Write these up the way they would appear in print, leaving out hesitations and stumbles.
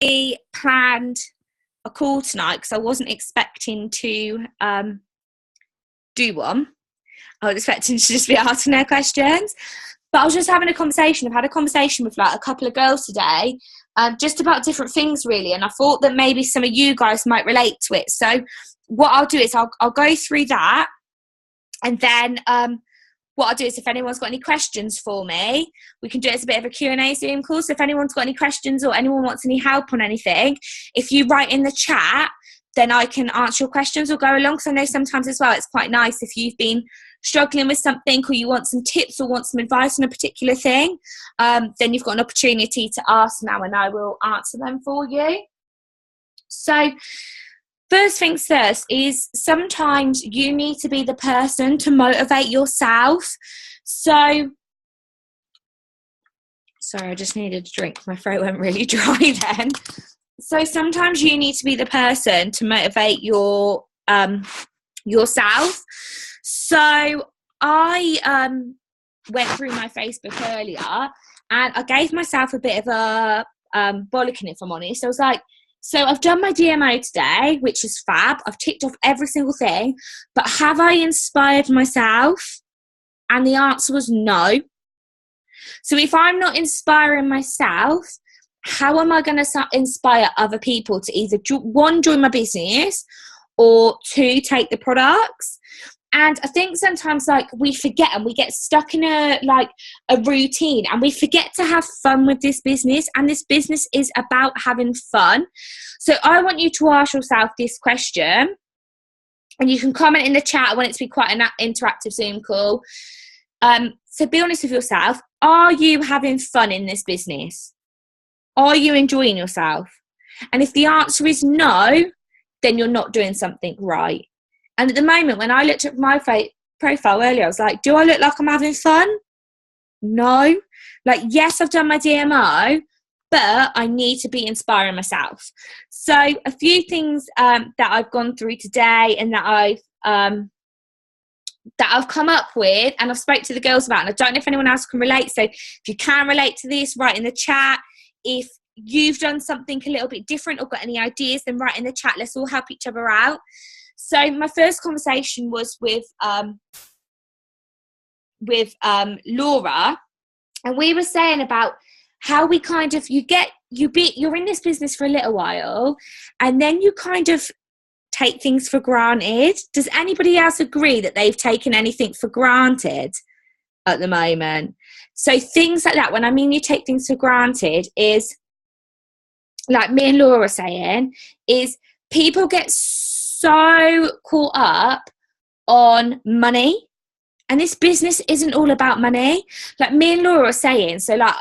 We planned a call tonight because I wasn't expecting to do one. I was expecting to just be asking her questions. But I was just having a conversation. I've had a conversation with like a couple of girls today, just about different things really. And I thought that maybe some of you guys might relate to it. So what I'll do is I'll go through that. And then what I'll do is if anyone's got any questions for me, we can do it as a bit of a Q&A Zoom call. So if anyone's got any questions or anyone wants any help on anything, if you write in the chat, then I can answer your questions or go along. Because I know sometimes as well, it's quite nice if you've been struggling with something or you want some tips or want some advice on a particular thing, then you've got an opportunity to ask now and I will answer them for you. So first things first is sometimes you need to be the person to motivate yourself. So, sorry, I just needed a drink. My throat went really dry then. So sometimes you need to be the person to motivate yourself. So I went through my Facebook earlier and I gave myself a bit of a bollocking, if I'm honest. I was like, so I've done my DMO today, which is fab. I've ticked off every single thing, but have I inspired myself? And the answer was no. So if I'm not inspiring myself, how am I going to inspire other people to either, one, join my business, or two, take the products? And I think sometimes like we forget and we get stuck in a routine and we forget to have fun with this business, and this business is about having fun. So I want you to ask yourself this question, and you can comment in the chat. I want it to be quite an interactive Zoom call. So be honest with yourself. Are you having fun in this business? Are you enjoying yourself? And if the answer is no, then you're not doing something right. And at the moment, when I looked at my profile earlier, I was like, do I look like I'm having fun? No. Like, yes, I've done my DMO, but I need to be inspiring myself. So a few things that I've gone through today and that I've come up with and I've spoke to the girls about, and I don't know if anyone else can relate. So if you can relate to this, write in the chat. If you've done something a little bit different or got any ideas, then write in the chat. Let's all help each other out. So my first conversation was with Laura, and we were saying about how we kind of, you're in this business for a little while and then you kind of take things for granted. Does anybody else agree that they've taken anything for granted at the moment? So things like that, when I mean you take things for granted, is like me and Laura saying, is people get so caught up on money, and this business isn't all about money. Like me and Laura are saying, so like,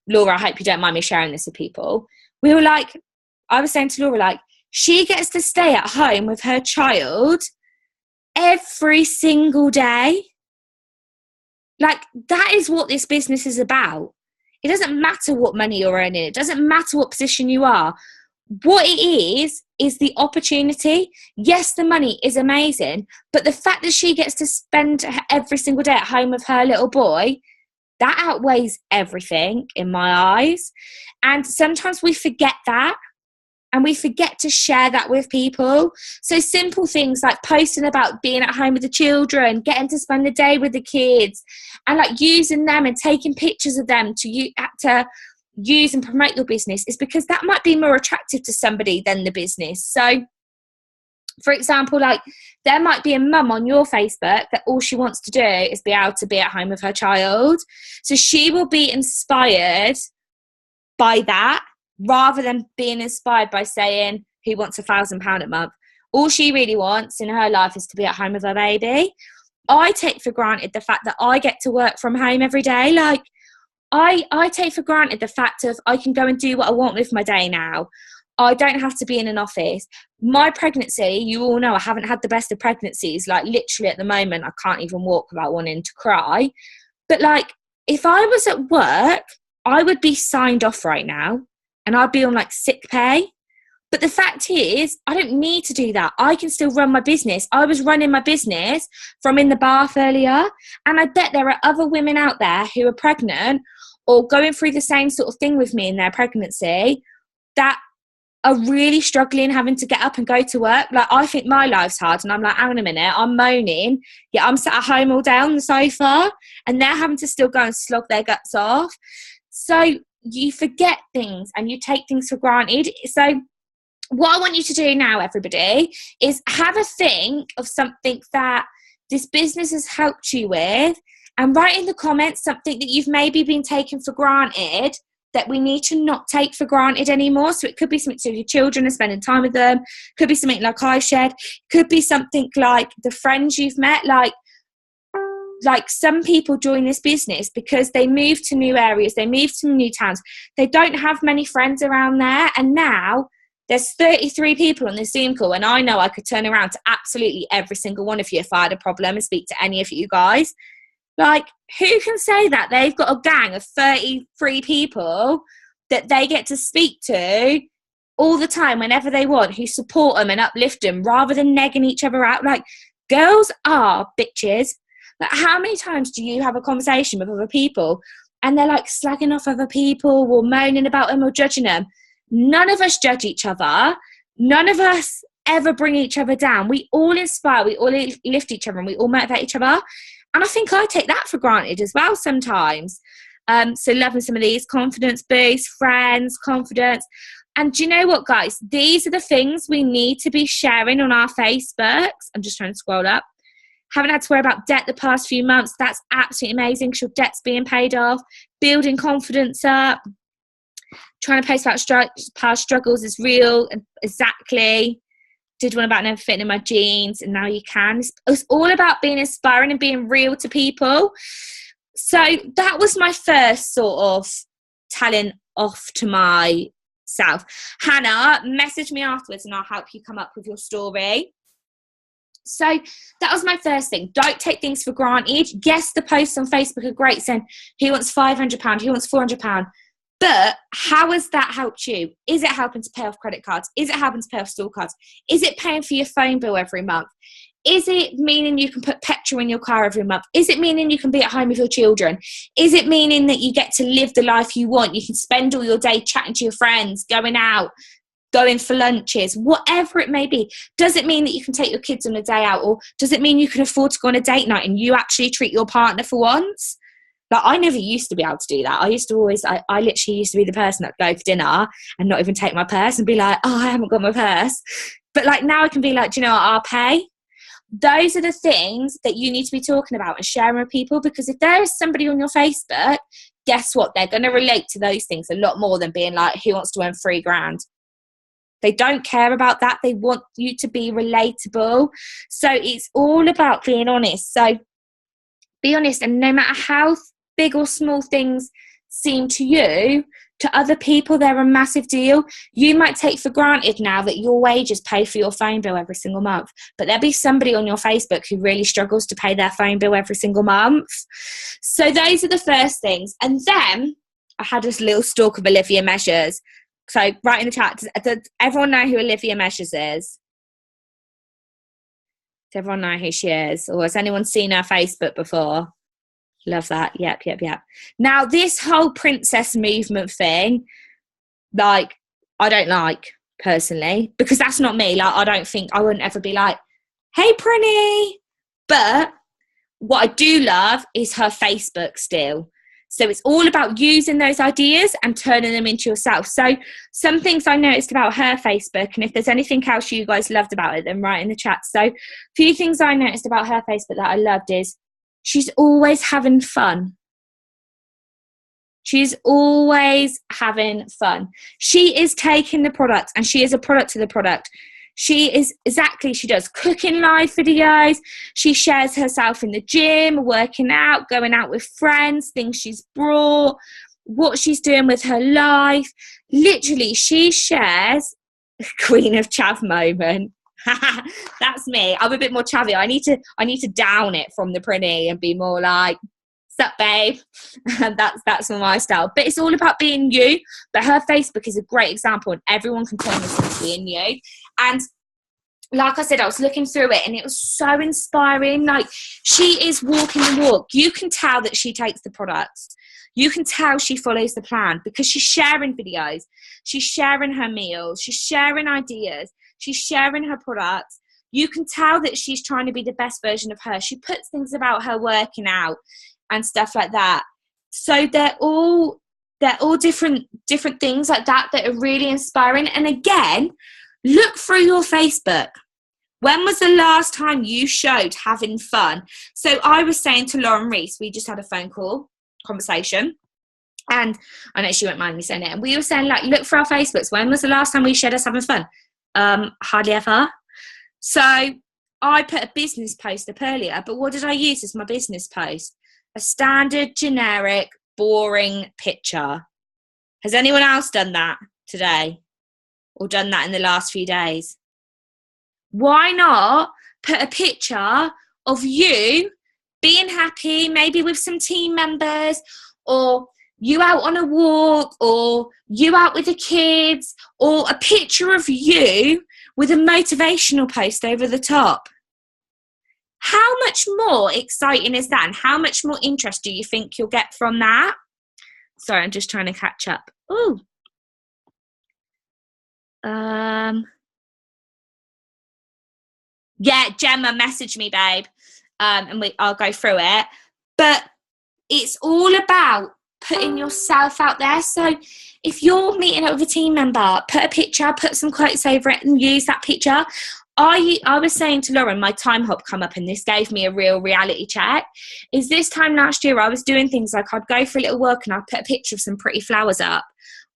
Laura, I hope you don't mind me sharing this with people. We were like, I was saying to Laura, like, she gets to stay at home with her child every single day. Like, that is what this business is about. It doesn't matter what money you're earning. It doesn't matter what position you are. What it is the opportunity. Yes, the money is amazing, but the fact that she gets to spend every single day at home with her little boy, that outweighs everything in my eyes. And sometimes we forget that, and we forget to share that with people. So simple things like posting about being at home with the children, getting to spend the day with the kids, and like using them and taking pictures of them to use and promote your business, is because that might be more attractive to somebody than the business. So for example, like there might be a mum on your Facebook that all she wants to do is be able to be at home with her child. So she will be inspired by that rather than being inspired by saying, who wants £1,000 a month? All she really wants in her life is to be at home with her baby. I take for granted the fact that I get to work from home every day. Like, I take for granted the fact of I can go and do what I want with my day now. I don't have to be in an office. My pregnancy, you all know I haven't had the best of pregnancies. Like literally at the moment, I can't even walk without wanting to cry. But like, if I was at work, I would be signed off right now and I'd be on like sick pay. But the fact is, I don't need to do that. I can still run my business. I was running my business from in the bath earlier. And I bet there are other women out there who are pregnant or going through the same sort of thing with me in their pregnancy that are really struggling having to get up and go to work. Like, I think my life's hard, and I'm like, hang on a minute, I'm moaning, yeah, I'm sat at home all day on the sofa, and they're having to still go and slog their guts off. So you forget things and you take things for granted. So what I want you to do now, everybody, is have a think of something that this business has helped you with, and write in the comments something that you've maybe been taken for granted that we need to not take for granted anymore. So it could be something to do with your children and spending time with them. Could be something like I shared. Could be something like the friends you've met. Like some people join this business because they move to new areas, they move to new towns. They don't have many friends around there, and now there's 33 people on this Zoom call, and I know I could turn around to absolutely every single one of you if I had a problem and speak to any of you guys. Like, who can say that they've got a gang of 33 people that they get to speak to all the time whenever they want, who support them and uplift them rather than negging each other out? Like, girls are bitches. Like, how many times do you have a conversation with other people and they're like slagging off other people or moaning about them or judging them? None of us judge each other. None of us ever bring each other down. We all inspire, we all lift each other, and we all motivate each other. And I think I take that for granted as well sometimes. So loving some of these: confidence boost, friends, confidence. And do you know what, guys? These are the things we need to be sharing on our Facebooks. I'm just trying to scroll up. Haven't had to worry about debt the past few months. That's absolutely amazing because your debt's being paid off. Building confidence up. Trying to post about past struggles is real. Exactly. Did one about never fitting in my jeans, and now you can. It's all about being inspiring and being real to people. So that was my first sort of telling off to myself. Hannah, message me afterwards and I'll help you come up with your story. So that was my first thing. Don't take things for granted. Yes, the posts on Facebook are great saying who wants £500, who wants £400. But how has that helped you? Is it helping to pay off credit cards? Is it helping to pay off store cards? Is it paying for your phone bill every month? Is it meaning you can put petrol in your car every month? Is it meaning you can be at home with your children? Is it meaning that you get to live the life you want? You can spend all your day chatting to your friends, going out, going for lunches, whatever it may be. Does it mean that you can take your kids on a day out? Or does it mean you can afford to go on a date night and you actually treat your partner for once? Like, I never used to be able to do that. I literally used to be the person that would go for dinner and not even take my purse and be like, oh, I haven't got my purse. But like, now I can be like, do you know what, I'll pay. Those are the things that you need to be talking about and sharing with people, because if there is somebody on your Facebook, guess what? They're going to relate to those things a lot more than being like, who wants to earn £3,000? They don't care about that. They want you to be relatable. So it's all about being honest. So be honest, and no matter how big or small things seem to you, to other people they're a massive deal. You might take for granted now that your wages pay for your phone bill every single month, but there'll be somebody on your Facebook who really struggles to pay their phone bill every single month. So those are the first things. And then I had this little stalk of Olivia Measures. So write in the chat, does everyone know who Olivia Measures is? Does everyone know who she is? Or has anyone seen her Facebook before? Love that. Yep. Now, this whole princess movement thing, like, I don't like personally, because that's not me. Like, I wouldn't ever be like, hey, Prinny. But what I do love is her Facebook still. So it's all about using those ideas and turning them into yourself. So some things I noticed about her Facebook, and if there's anything else you guys loved about it, then write in the chat. So a few things I noticed about her Facebook that I loved is she's always having fun. She's always having fun. She is taking the product, and she is a product to the product. She does cooking live videos. She shares herself in the gym, working out, going out with friends, things she's brought, what she's doing with her life. Literally, she shares Queen of Chav moment. That's me. I'm a bit more chavvy. I need to down it from the Prinny and be more like, sup, babe? And that's my style. But it's all about being you. But her Facebook is a great example, and everyone can turn this into being you. And like I said, I was looking through it and it was so inspiring. Like, she is walking the walk. You can tell that she takes the products. You can tell she follows the plan because she's sharing videos. She's sharing her meals. She's sharing ideas. She's sharing her products. You can tell that she's trying to be the best version of her. She puts things about her working out and stuff like that. So they're all different things like that that are really inspiring. And again, look through your Facebook. When was the last time you showed having fun? So I was saying to Lauren Reese, we just had a conversation, and I know she won't mind me saying it. And we were saying, like, look for our Facebooks. When was the last time we showed us having fun? Hardly ever. So I put a business post up earlier, but what did I use as my business post? A standard, generic, boring picture. Has anyone else done that today? Or done that in the last few days? Why not put a picture of you being happy, maybe with some team members, or you out on a walk, or you out with the kids, or a picture of you with a motivational post over the top? How much more exciting is that? And how much more interest do you think you'll get from that? Sorry, I'm just trying to catch up. Ooh. Yeah, Gemma, message me, babe, and I'll go through it. But it's all about putting yourself out there. So if you're meeting up with a team member, put a picture, put some quotes over it, and use that picture. I was saying to Lauren, my time hop come up, and this gave me a real reality check. Is this time last year, I was doing things like I'd go for a little walk and I'd put a picture of some pretty flowers up,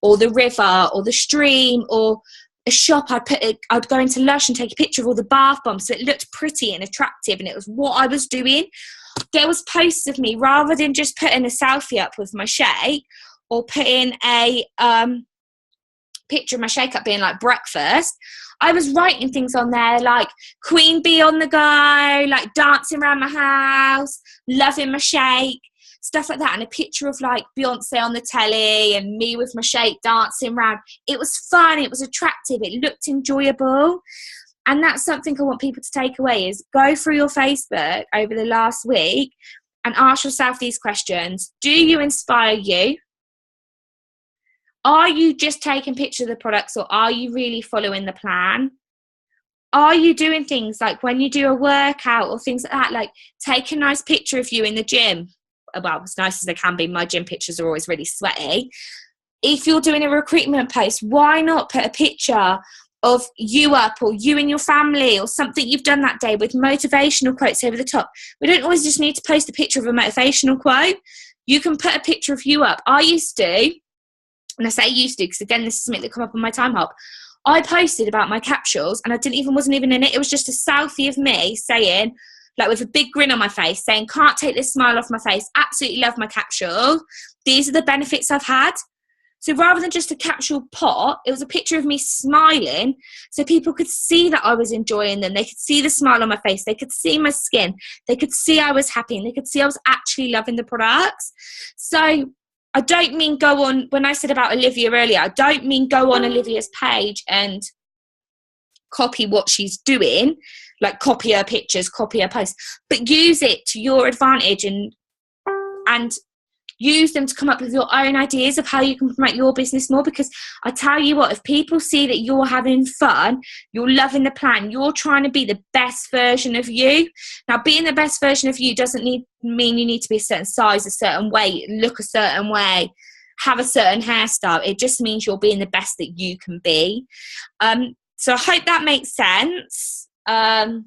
or the river, or the stream, or a shop. I'd go into Lush and take a picture of all the bath bombs so it looked pretty and attractive, and it was what I was doing. There was posts of me, rather than just putting a selfie up with my shake, or putting a picture of my shake up being like breakfast, I was writing things on there like Queen Bee on the go, like dancing around my house, loving my shake, stuff like that, and a picture of like Beyonce on the telly and me with my shake dancing around. It was fun, it was attractive, it looked enjoyable. And that's something I want people to take away, is go through your Facebook over the last week and ask yourself these questions. Do you inspire you? Are you just taking pictures of the products, or are you really following the plan? Are you doing things like when you do a workout or things like that, like take a nice picture of you in the gym? Well, as nice as they can be, my gym pictures are always really sweaty. If you're doing a recruitment post, why not put a picture of you up, or you and your family, or something you've done that day with motivational quotes over the top? We don't always just need to post a picture of a motivational quote. You can put a picture of you up. I used to, and I say used to because, again, this is something that come up on my time hop, I posted about my capsules and I wasn't even in it. It was just a selfie of me saying, like with a big grin on my face, saying, can't take this smile off my face, absolutely love my capsule. These are the benefits I've had. So rather than just a capsule pot, it was a picture of me smiling so people could see that I was enjoying them. They could see the smile on my face. They could see my skin. They could see I was happy, and they could see I was actually loving the products. So I don't mean go on, when I said about Olivia earlier, I don't mean go on Olivia's page and copy what she's doing, like copy her pictures, copy her posts, but use it to your advantage and use them to come up with your own ideas of how you can promote your business more. Because I tell you what, if people see that you're having fun, you're loving the plan, you're trying to be the best version of you. Now, being the best version of you doesn't mean you need to be a certain size, a certain weight, look a certain way, have a certain hairstyle. It just means you're being the best that you can be. So I hope that makes sense. I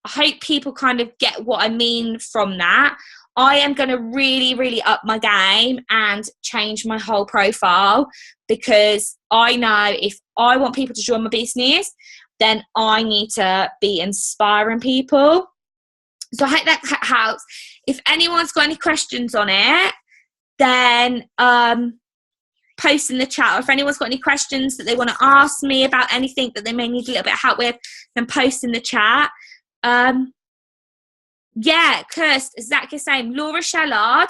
hope people kind of get what I mean from that. I am going to really, really up my game and change my whole profile, because I know if I want people to join my business, then I need to be inspiring people. So I hope that helps. If anyone's got any questions on it, then post in the chat. Or if anyone's got any questions that they want to ask me about anything that they may need a little bit of help with, then post in the chat. Yeah, Kirst, exactly the same. Laura Shellard,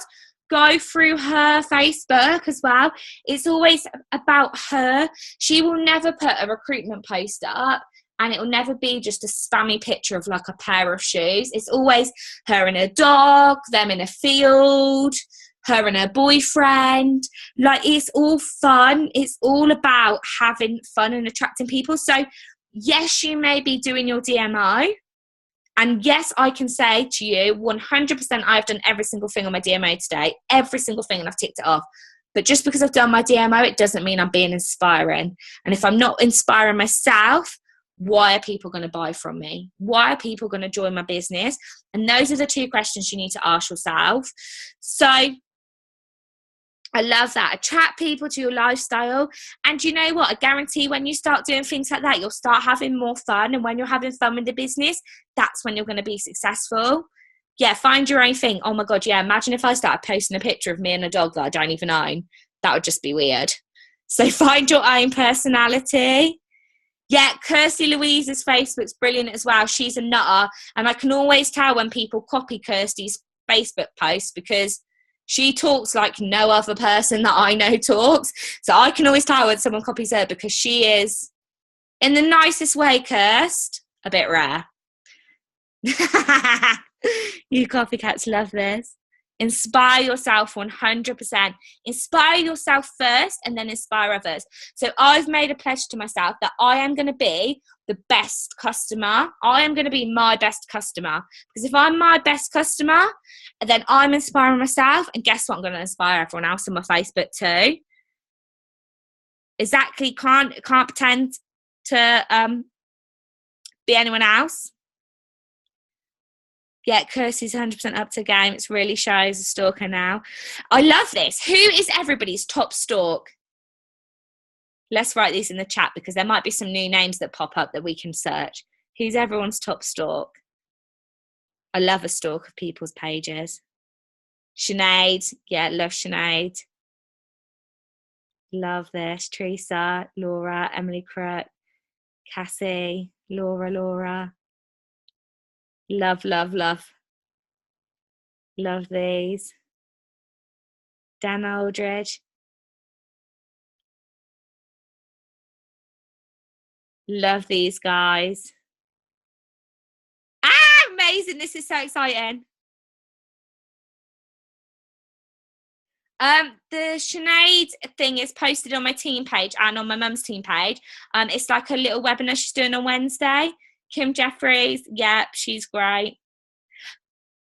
go through her Facebook as well. It's always about her. She will never put a recruitment post up and it will never be just a spammy picture of like a pair of shoes. It's always her and her dog, them in a field, her and her boyfriend. Like, it's all fun. It's all about having fun and attracting people. So yes, you may be doing your DMO, and yes, I can say to you 100% I've done every single thing on my DMO today, every single thing, and I've ticked it off. But just because I've done my DMO, it doesn't mean I'm being inspiring. And if I'm not inspiring myself, why are people going to buy from me? Why are people going to join my business? And those are the two questions you need to ask yourself. So I love that. Attract people to your lifestyle. And you know what? I guarantee when you start doing things like that, you'll start having more fun. And when you're having fun with the business, that's when you're going to be successful. Yeah, find your own thing. Oh my God, yeah. Imagine if I started posting a picture of me and a dog that I don't even own. That would just be weird. So find your own personality. Yeah, Kirsty Louise's Facebook's brilliant as well. She's a nutter. And I can always tell when people copy Kirsty's Facebook posts because she talks like no other person that I know talks. So I can always tell when someone copies her because she is, in the nicest way, Kirst, a bit rare. You copycats love this. Inspire yourself 100%. Inspire yourself first and then inspire others. So I've made a pledge to myself that I am going to be the best customer. I am going to be my best customer. Because if I'm my best customer, then I'm inspiring myself. And guess what? I'm going to inspire everyone else on my Facebook too. Exactly. Can't pretend to be anyone else. Yeah, Kirsty's 100% up to game. It's really shy as a stalker now. I love this. Who is everybody's top stalk? Let's write these in the chat because there might be some new names that pop up that we can search. Who's everyone's top stalk? I love a stalk of people's pages. Sinead. Yeah, love Sinead. Love this. Teresa, Laura, Emily Crook, Cassie, Laura. Love, love, love. Love these. Dan Aldridge. Love these guys. Amazing. This is so exciting. The Sinead thing is posted on my team page and on my mum's team page. It's like a little webinar she's doing on Wednesday. Kim Jeffries, yep, she's great.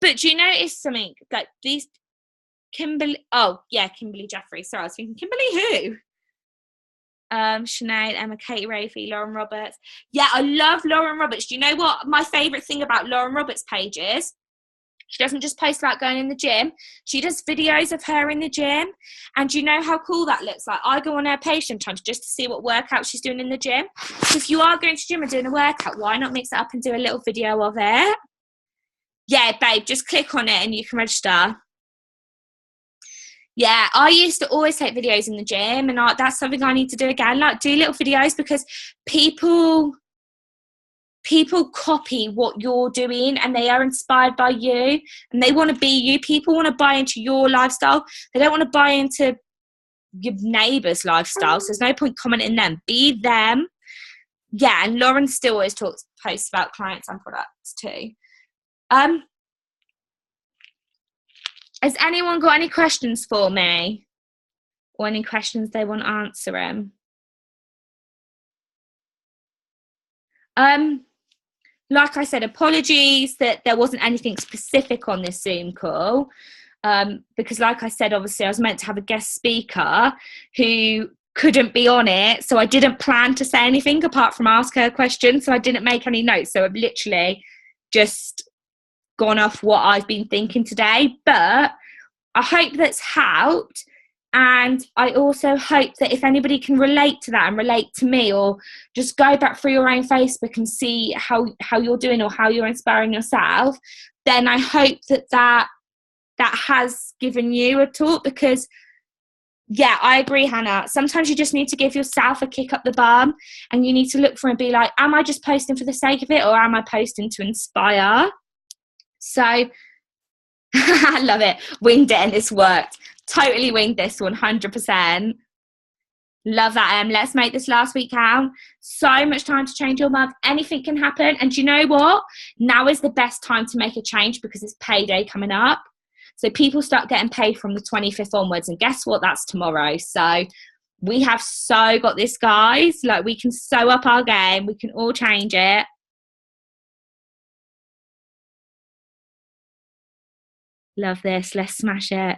But do you notice something? Like these Kimberly, Kimberly Jeffries. Sorry, I was thinking Kimberly who? Sinead, Emma, Katie Rafey, Lauren Roberts. Yeah, I love Lauren Roberts. Do you know what my favourite thing about Lauren Roberts' page is? She doesn't just post about going in the gym. She does videos of her in the gym. And do you know how cool that looks like? I go on her page sometimes just to see what workout she's doing in the gym. So if you are going to the gym and doing a workout, why not mix it up and do a little video of it? Yeah, babe, just click on it and you can register. Yeah, I used to always take videos in the gym, and that's something I need to do again. Like, do little videos because people copy what you're doing and they are inspired by you and they want to be you. People want to buy into your lifestyle. They don't want to buy into your neighbour's lifestyle. So there's no point commenting them. Be them. Yeah, and Lauren still always posts about clients and products too. Has anyone got any questions for me? Or any questions they want answering? Like I said, apologies that there wasn't anything specific on this Zoom call. Because like I said, obviously I was meant to have a guest speaker who couldn't be on it. So I didn't plan to say anything apart from ask her questions. So I didn't make any notes. So I've literally just gone off what I've been thinking today. But I hope that's helped. And I also hope that if anybody can relate to that and relate to me, or just go back through your own Facebook and see how you're doing or how you're inspiring yourself, then I hope that has given you a talk. Because, yeah, I agree, Hannah. Sometimes you just need to give yourself a kick up the bum and you need to look for and be like, am I just posting for the sake of it or am I posting to inspire? So, I love it. Winged it and it's worked. Totally winged this 100%. Love that, Em. Let's make this last week count. So much time to change your month. Anything can happen. And do you know what? Now is the best time to make a change because it's payday coming up. So people start getting paid from the 25th onwards. And guess what? That's tomorrow. So we have so got this, guys. Like, we can sew up our game. We can all change it. Love this. Let's smash it.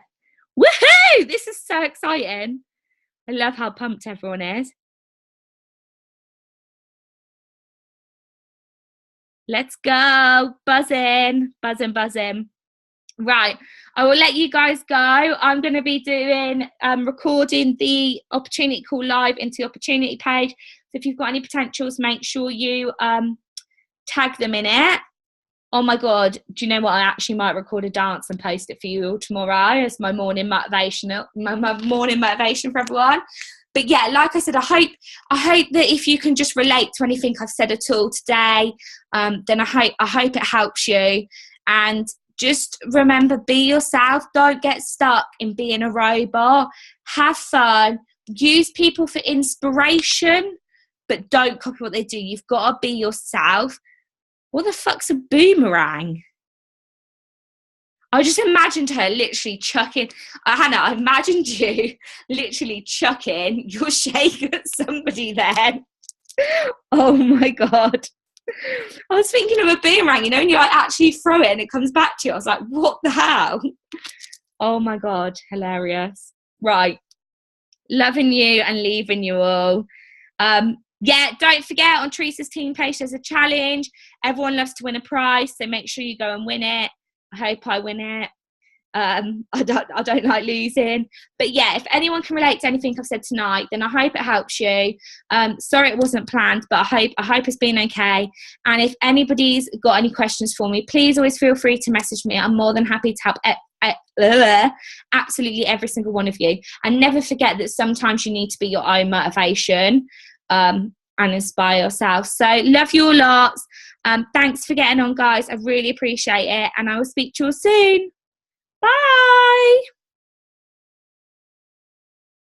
Woohoo! This is so exciting. I love how pumped everyone is. Let's go. Buzzing. Buzzing, buzzing. Right, I will let you guys go. I'm going to be doing recording the opportunity call live into the opportunity page. So if you've got any potentials, make sure you tag them in it. Oh my God, do you know what? I actually might record a dance and post it for you all tomorrow as my morning motivation, my morning motivation for everyone. But yeah, like I said, I hope that if you can just relate to anything I've said at all today, then I hope it helps you. And just remember, be yourself. Don't get stuck in being a robot. Have fun. Use people for inspiration, but don't copy what they do. You've got to be yourself. What the fuck's a boomerang? I just imagined her literally chucking. Hannah, I imagined you literally chucking your shake at somebody then. Oh my God. I was thinking of a boomerang, you know, and you like actually throw it and it comes back to you. I was like, what the hell? Oh my God, hilarious. Right. Loving you and leaving you all. Yeah, don't forget, on Teresa's team page there's a challenge. Everyone loves to win a prize, so make sure you go and win it. I hope I win it. I don't like losing. But yeah, if anyone can relate to anything I've said tonight, then I hope it helps you. Sorry it wasn't planned, but I hope it's been okay. And if anybody's got any questions for me, please always feel free to message me. I'm more than happy to help absolutely every single one of you. And never forget that sometimes you need to be your own motivation and inspire yourself. So love you all lots. Thanks for getting on, guys. I really appreciate it. And I will speak to you all soon. Bye.